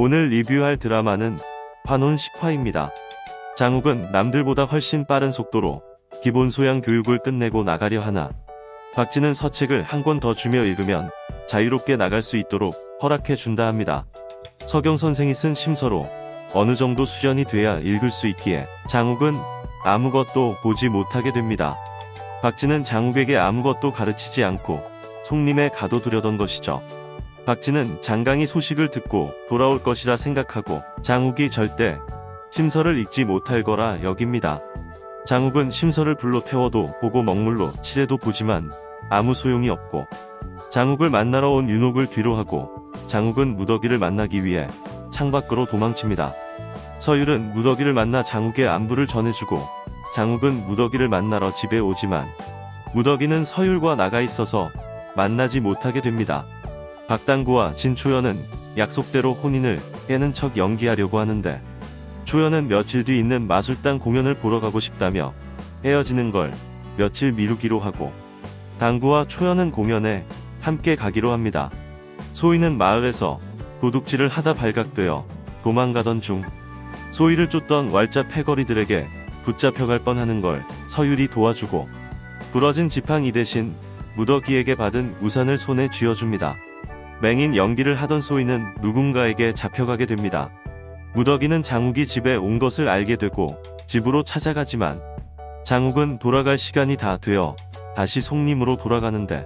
오늘 리뷰할 드라마는 환혼 10화입니다. 장욱은 남들보다 훨씬 빠른 속도로 기본 소양 교육을 끝내고 나가려 하나 박진은 서책을 한 권 더 주며 읽으면 자유롭게 나갈 수 있도록 허락해 준다 합니다. 서경 선생이 쓴 심서로 어느 정도 수련이 돼야 읽을 수 있기에 장욱은 아무것도 보지 못하게 됩니다. 박진은 장욱에게 아무것도 가르치지 않고 송림에 가둬두려던 것이죠. 박진은 장강이 소식을 듣고 돌아올 것이라 생각하고 장욱이 절대 심서를 읽지 못할 거라 여깁니다. 장욱은 심서를 불로 태워도 보고 먹물로 칠해도 보지만 아무 소용이 없고 장욱을 만나러 온 윤옥을 뒤로하고 장욱은 무더기를 만나기 위해 창밖으로 도망칩니다. 서율은 무더기를 만나 장욱의 안부를 전해주고 장욱은 무더기를 만나러 집에 오지만 무더기는 서율과 나가 있어서 만나지 못하게 됩니다. 박당구와 진초연은 약속대로 혼인을 깨는 척 연기하려고 하는데 초연은 며칠 뒤 있는 마술단 공연을 보러 가고 싶다며 헤어지는 걸 며칠 미루기로 하고 당구와 초연은 공연에 함께 가기로 합니다. 소희는 마을에서 도둑질을 하다 발각되어 도망가던 중 소희를 쫓던 왈자 패거리들에게 붙잡혀갈 뻔하는 걸 서율이 도와주고 부러진 지팡이 대신 무더기에게 받은 우산을 손에 쥐어줍니다. 맹인 연기를 하던 소희는 누군가에게 잡혀가게 됩니다. 무더기는 장욱이 집에 온 것을 알게 되고 집으로 찾아가지만 장욱은 돌아갈 시간이 다 되어 다시 송림으로 돌아가는데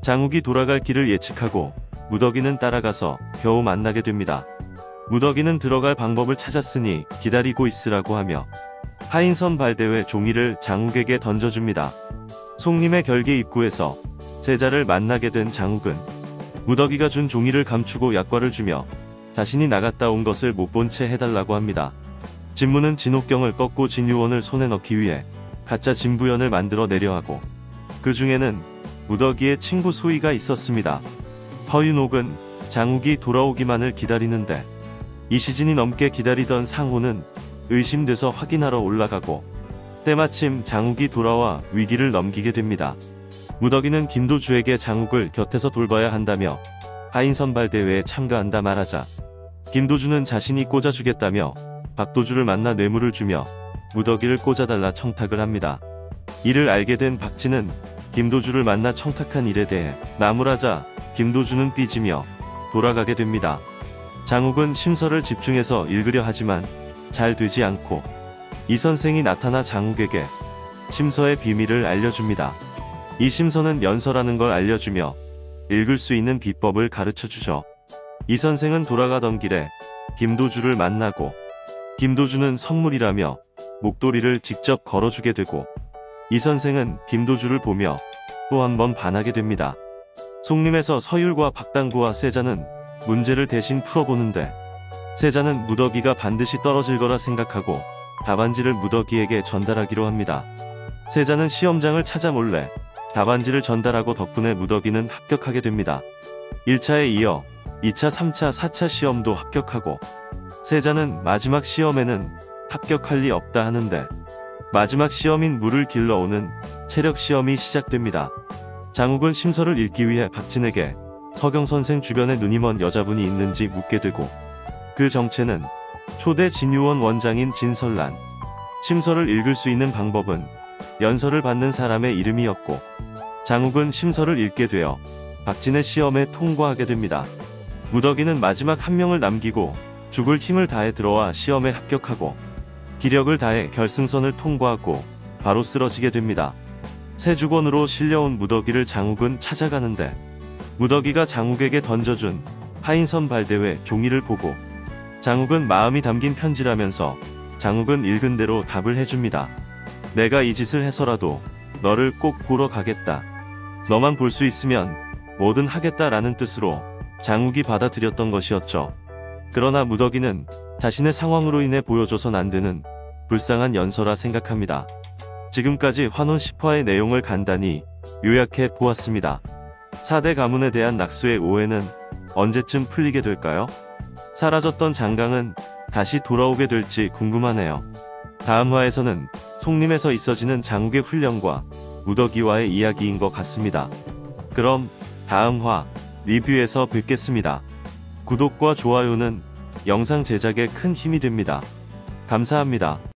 장욱이 돌아갈 길을 예측하고 무더기는 따라가서 겨우 만나게 됩니다. 무더기는 들어갈 방법을 찾았으니 기다리고 있으라고 하며 하인선 발대회 종이를 장욱에게 던져줍니다. 송림의 결계 입구에서 세자를 만나게 된 장욱은 무더기가 준 종이를 감추고 약과를 주며 자신이 나갔다 온 것을 못 본 채 해달라고 합니다. 진무는 진옥경을 꺾고 진유원을 손에 넣기 위해 가짜 진부연을 만들어 내려 하고 그 중에는 무더기의 친구 소희가 있었습니다. 허윤옥은 장욱이 돌아오기만을 기다리는데 이시진이 넘게 기다리던 상호는 의심돼서 확인하러 올라가고 때마침 장욱이 돌아와 위기를 넘기게 됩니다. 무더기는 김도주에게 장욱을 곁에서 돌봐야 한다며 하인선발대회에 참가한다 말하자 김도주는 자신이 꽂아주겠다며 박도주를 만나 뇌물을 주며 무더기를 꽂아달라 청탁을 합니다. 이를 알게 된 박진은 김도주를 만나 청탁한 일에 대해 나무라자 김도주는 삐지며 돌아가게 됩니다. 장욱은 심서를 집중해서 읽으려 하지만 잘 되지 않고 이 선생이 나타나 장욱에게 심서의 비밀을 알려줍니다. 이 심서는 연서라는 걸 알려주며 읽을 수 있는 비법을 가르쳐주죠. 이 선생은 돌아가던 길에 김도주를 만나고 김도주는 선물이라며 목도리를 직접 걸어주게 되고 이 선생은 김도주를 보며 또 한 번 반하게 됩니다. 송림에서 서율과 박당구와 세자는 문제를 대신 풀어보는데 세자는 무더기가 반드시 떨어질 거라 생각하고 답안지를 무더기에게 전달하기로 합니다. 세자는 시험장을 찾아 몰래 답안지를 전달하고 덕분에 무더기는 합격하게 됩니다. 1차에 이어 2차, 3차, 4차 시험도 합격하고 세자는 마지막 시험에는 합격할 리 없다 하는데 마지막 시험인 물을 길러오는 체력 시험이 시작됩니다. 장욱은 심서를 읽기 위해 박진에게 서경 선생 주변에 눈이 먼 여자분이 있는지 묻게 되고 그 정체는 초대 진유원 원장인 진설란. 심서를 읽을 수 있는 방법은 연서를 받는 사람의 이름이었고 장욱은 심서를 읽게 되어 박진의 시험에 통과하게 됩니다. 무더기는 마지막 한 명을 남기고 죽을 힘을 다해 들어와 시험에 합격하고 기력을 다해 결승선을 통과하고 바로 쓰러지게 됩니다. 세주권으로 실려온 무더기를 장욱은 찾아가는데 무더기가 장욱에게 던져준 하인선 발대회 종이를 보고 장욱은 마음이 담긴 편지라면서 장욱은 읽은 대로 답을 해줍니다. 내가 이 짓을 해서라도 너를 꼭 보러 가겠다. 너만 볼 수 있으면 뭐든 하겠다라는 뜻으로 장욱이 받아들였던 것이었죠. 그러나 무더기는 자신의 상황으로 인해 보여줘선 안 되는 불쌍한 연서라 생각합니다. 지금까지 환혼 10화의 내용을 간단히 요약해 보았습니다. 4대 가문에 대한 낙수의 오해는 언제쯤 풀리게 될까요? 사라졌던 장강은 다시 돌아오게 될지 궁금하네요. 다음 화에서는 송림에서 있어지는 장욱의 훈련과 무더기와의 이야기인 것 같습니다. 그럼 다음 화 리뷰에서 뵙겠습니다. 구독과 좋아요는 영상 제작에 큰 힘이 됩니다. 감사합니다.